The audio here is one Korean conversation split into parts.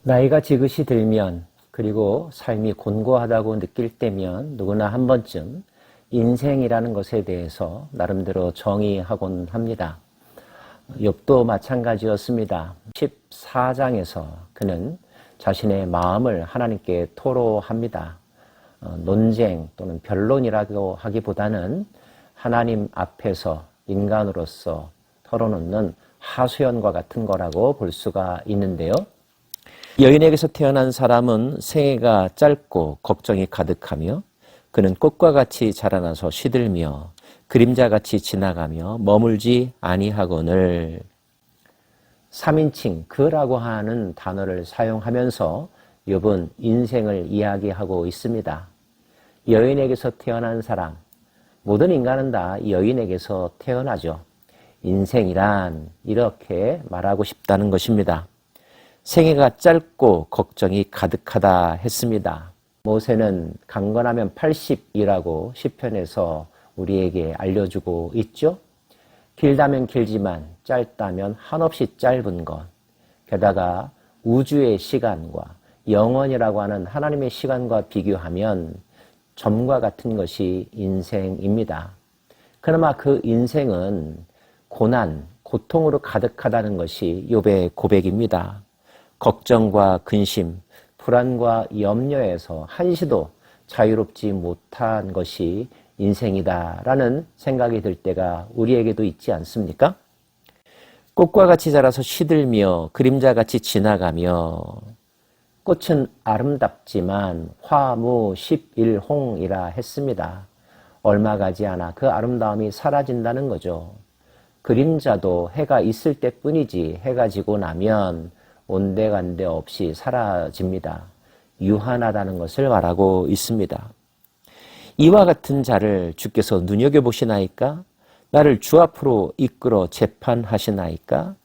나이가 지긋이 들면 그리고 삶이 곤고하다고 느낄 때면 누구나 한 번쯤 인생이라는 것에 대해서 나름대로 정의하곤 합니다. 욥도 마찬가지였습니다. 14장에서 그는 자신의 마음을 하나님께 토로합니다. 논쟁 또는 변론이라고 하기보다는 하나님 앞에서 인간으로서 털어놓는 하소연과 같은 거라고 볼 수가 있는데요. 여인에게서 태어난 사람은 생애가 짧고 걱정이 가득하며 그는 꽃과 같이 자라나서 시들며 그림자같이 지나가며 머물지 아니하거늘. 3인칭 그라고 하는 단어를 사용하면서 욥은 인생을 이야기하고 있습니다. 여인에게서 태어난 사람, 모든 인간은 다 여인에게서 태어나죠. 인생이란 이렇게 말하고 싶다는 것입니다. 생애가 짧고 걱정이 가득하다 했습니다. 모세는 강건하면 80이라고 시편에서 우리에게 알려주고 있죠. 길다면 길지만 짧다면 한없이 짧은 것. 게다가 우주의 시간과 영원이라고 하는 하나님의 시간과 비교하면 점과 같은 것이 인생입니다. 그나마 그 인생은 고난, 고통으로 가득하다는 것이 욥의 고백입니다. 걱정과 근심, 불안과 염려에서 한시도 자유롭지 못한 것이 인생이다라는 생각이 들 때가 우리에게도 있지 않습니까? 꽃과 같이 자라서 시들며 그림자같이 지나가며 꽃은 아름답지만 화무 11홍이라 했습니다. 얼마 가지 않아 그 아름다움이 사라진다는 거죠. 그림자도 해가 있을 때뿐이지 해가 지고 나면 온데간데 없이 사라집니다. 유한하다는 것을 말하고 있습니다. 이와 같은 자를 주께서 눈여겨보시나이까? 나를 주 앞으로 이끌어 재판하시나이까?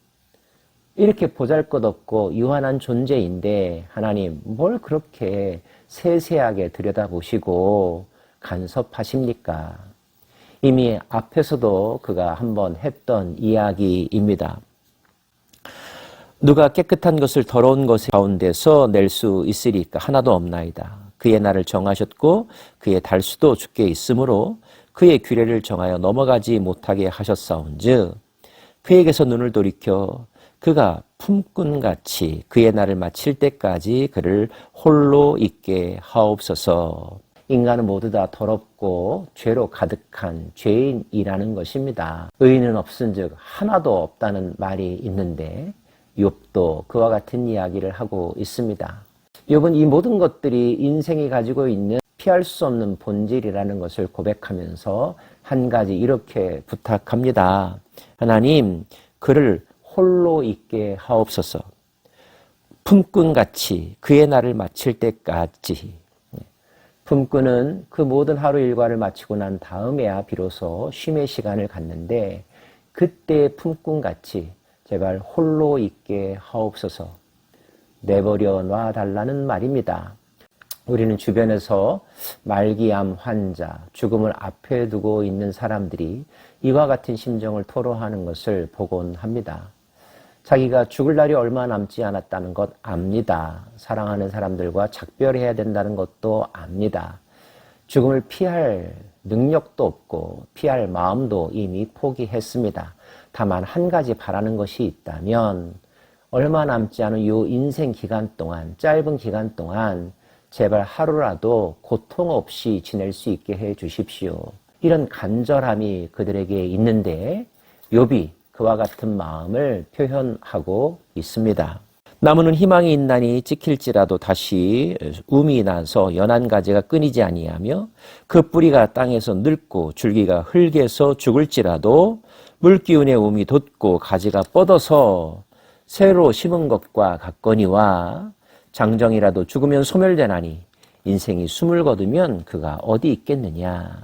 이렇게 보잘것없고 유한한 존재인데 하나님 뭘 그렇게 세세하게 들여다보시고 간섭하십니까? 이미 앞에서도 그가 한번 했던 이야기입니다. 누가 깨끗한 것을 더러운 것 가운데서 낼 수 있으리까? 하나도 없나이다. 그의 날을 정하셨고 그의 달수도 주께 있으므로 그의 규례를 정하여 넘어가지 못하게 하셨사온즉 그에게서 눈을 돌이켜 그가 품꾼같이 그의 날을 마칠 때까지 그를 홀로 있게 하옵소서. 인간은 모두 다 더럽고 죄로 가득한 죄인이라는 것입니다. 의인은 없은즉 하나도 없다는 말이 있는데 욥도 그와 같은 이야기를 하고 있습니다. 욥은 이 모든 것들이 인생이 가지고 있는 피할 수 없는 본질이라는 것을 고백하면서 한 가지 이렇게 부탁합니다. 하나님, 그를 홀로 있게 하옵소서. 품꾼같이 그의 날을 마칠 때까지. 품꾼은 그 모든 하루 일과를 마치고 난 다음에야 비로소 쉼의 시간을 갖는데 그때 품꾼같이 제발 홀로 있게 하옵소서. 내버려 놔달라는 말입니다. 우리는 주변에서 말기암 환자, 죽음을 앞에 두고 있는 사람들이 이와 같은 심정을 토로하는 것을 보곤 합니다. 자기가 죽을 날이 얼마 남지 않았다는 것 압니다. 사랑하는 사람들과 작별해야 된다는 것도 압니다. 죽음을 피할 능력도 없고 피할 마음도 이미 포기했습니다. 다만 한 가지 바라는 것이 있다면 얼마 남지 않은 이 인생 기간 동안, 짧은 기간 동안 제발 하루라도 고통 없이 지낼 수 있게 해 주십시오. 이런 간절함이 그들에게 있는데 욥이 그와 같은 마음을 표현하고 있습니다. 나무는 희망이 있나니 찍힐지라도 다시 움이 나서 연한 가지가 끊이지 아니하며 그 뿌리가 땅에서 늙고 줄기가 흙에서 죽을지라도 물기운의 움이 돋고 가지가 뻗어서 새로 심은 것과 같거니와 장정이라도 죽으면 소멸되나니 인생이 숨을 거두면 그가 어디 있겠느냐.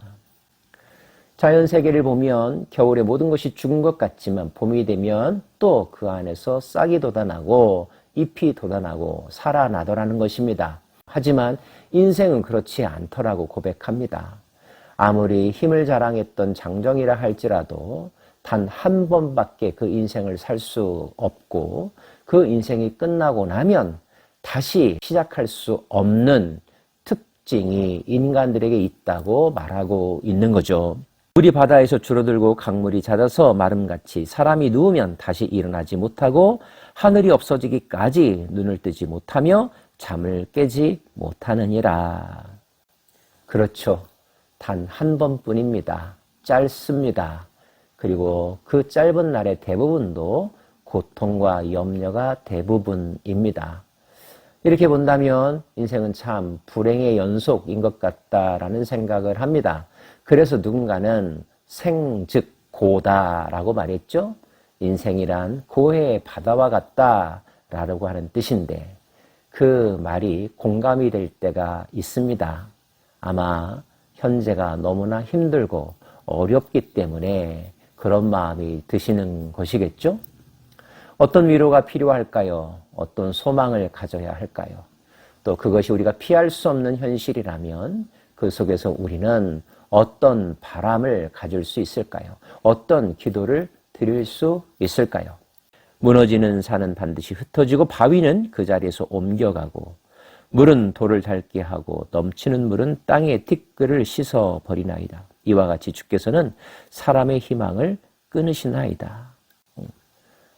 자연세계를 보면 겨울에 모든 것이 죽은 것 같지만 봄이 되면 또 그 안에서 싹이 돋아나고 잎이 돋아나고 살아나더라는 것입니다. 하지만 인생은 그렇지 않더라고 고백합니다. 아무리 힘을 자랑했던 장정이라 할지라도 단 한 번밖에 그 인생을 살 수 없고 그 인생이 끝나고 나면 다시 시작할 수 없는 특징이 인간들에게 있다고 말하고 있는 거죠. 물이 바다에서 줄어들고 강물이 잦아서 마름같이 사람이 누우면 다시 일어나지 못하고 하늘이 없어지기까지 눈을 뜨지 못하며 잠을 깨지 못하느니라. 그렇죠. 단 한 번뿐입니다. 짧습니다. 그리고 그 짧은 날의 대부분도 고통과 염려가 대부분입니다. 이렇게 본다면 인생은 참 불행의 연속인 것 같다라는 생각을 합니다. 그래서 누군가는 생즉 고다라고 말했죠. 인생이란 고해의 바다와 같다라고 하는 뜻인데 그 말이 공감이 될 때가 있습니다. 아마 현재가 너무나 힘들고 어렵기 때문에 그런 마음이 드시는 것이겠죠? 어떤 위로가 필요할까요? 어떤 소망을 가져야 할까요? 또 그것이 우리가 피할 수 없는 현실이라면 그 속에서 우리는 어떤 바람을 가질 수 있을까요? 어떤 기도를 드릴 수 있을까요? 무너지는 산은 반드시 흩어지고 바위는 그 자리에서 옮겨가고 물은 돌을 닳게 하고 넘치는 물은 땅의 티끌을 씻어버리나이다. 이와 같이 주께서는 사람의 희망을 끊으시나이다.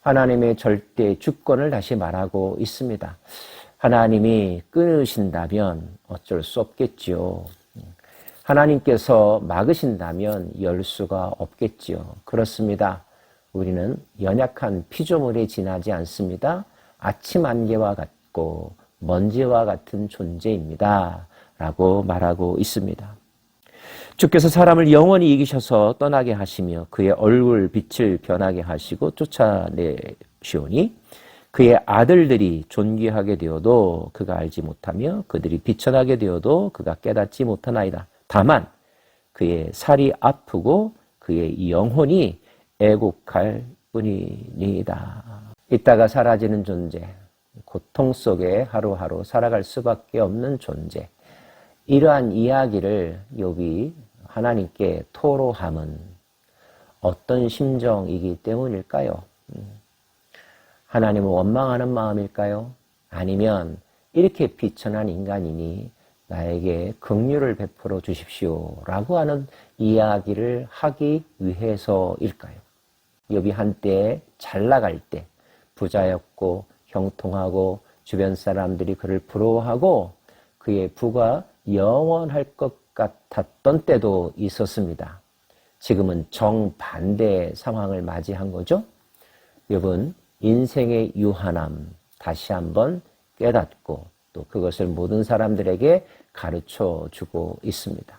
하나님의 절대 주권을 다시 말하고 있습니다. 하나님이 끊으신다면 어쩔 수 없겠지요. 하나님께서 막으신다면 열 수가 없겠지요. 그렇습니다. 우리는 연약한 피조물에 지나지 않습니다. 아침 안개와 같고 먼지와 같은 존재입니다. 라고 말하고 있습니다. 주께서 사람을 영원히 이기셔서 떠나게 하시며 그의 얼굴 빛을 변하게 하시고 쫓아내시오니 그의 아들들이 존귀하게 되어도 그가 알지 못하며 그들이 비천하게 되어도 그가 깨닫지 못하나이다. 다만 그의 살이 아프고 그의 영혼이 애곡할 뿐이니이다. 있다가 사라지는 존재, 고통 속에 하루하루 살아갈 수밖에 없는 존재. 이러한 이야기를 욥이 하나님께 토로함은 어떤 심정이기 때문일까요? 하나님을 원망하는 마음일까요? 아니면 이렇게 비천한 인간이니 나에게 긍휼을 베풀어 주십시오라고 하는 이야기를 하기 위해서일까요? 욥이 한때 잘 나갈 때 부자였고 형통하고 주변 사람들이 그를 부러워하고 그의 부가 영원할 것 같았던 때도 있었습니다. 지금은 정반대의 상황을 맞이한 거죠. 욥은 인생의 유한함 다시 한번 깨닫고 또 그것을 모든 사람들에게 가르쳐 주고 있습니다.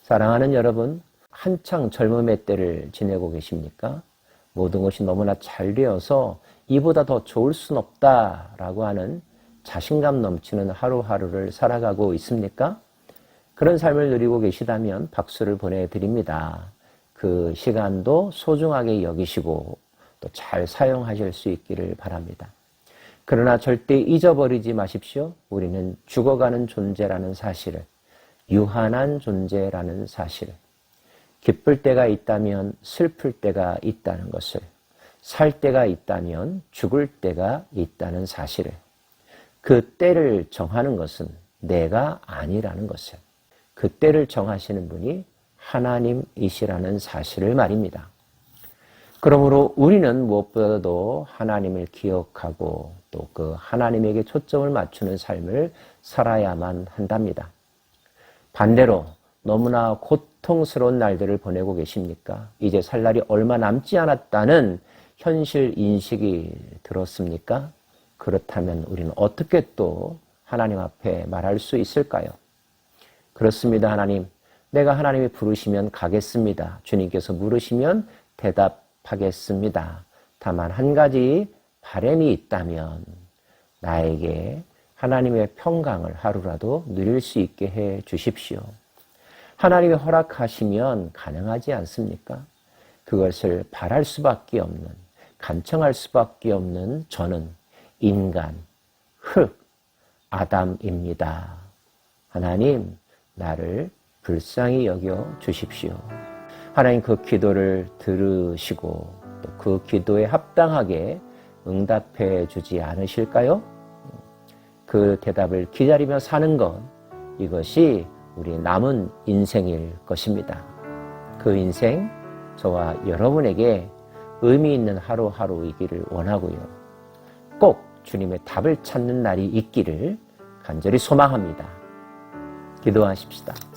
사랑하는 여러분, 한창 젊음의 때를 지내고 계십니까? 모든 것이 너무나 잘 되어서 이보다 더 좋을 순 없다라고 하는 자신감 넘치는 하루하루를 살아가고 있습니까? 그런 삶을 누리고 계시다면 박수를 보내드립니다. 그 시간도 소중하게 여기시고 또 잘 사용하실 수 있기를 바랍니다. 그러나 절대 잊어버리지 마십시오. 우리는 죽어가는 존재라는 사실을, 유한한 존재라는 사실을, 기쁠 때가 있다면 슬플 때가 있다는 것을, 살 때가 있다면 죽을 때가 있다는 사실을, 그 때를 정하는 것은 내가 아니라는 것을, 그 때를 정하시는 분이 하나님이시라는 사실을 말입니다. 그러므로 우리는 무엇보다도 하나님을 기억하고 또 그 하나님에게 초점을 맞추는 삶을 살아야만 한답니다. 반대로 너무나 고통스러운 날들을 보내고 계십니까? 이제 살 날이 얼마 남지 않았다는 현실 인식이 들었습니까? 그렇다면 우리는 어떻게 또 하나님 앞에 말할 수 있을까요? 그렇습니다. 하나님, 내가 하나님이 부르시면 가겠습니다. 주님께서 물으시면 대답하겠습니다. 다만 한 가지 바람이 있다면 나에게 하나님의 평강을 하루라도 누릴 수 있게 해 주십시오. 하나님이 허락하시면 가능하지 않습니까? 그것을 바랄 수밖에 없는, 간청할 수밖에 없는 저는 인간, 흙, 아담입니다. 하나님, 나를 불쌍히 여겨 주십시오. 하나님 그 기도를 들으시고 또 그 기도에 합당하게 응답해 주지 않으실까요? 그 대답을 기다리며 사는 것, 이것이 우리의 남은 인생일 것입니다. 그 인생, 저와 여러분에게 의미 있는 하루하루이기를 원하고요. 꼭 주님의 답을 찾는 날이 있기를 간절히 소망합니다. 기도하십시다.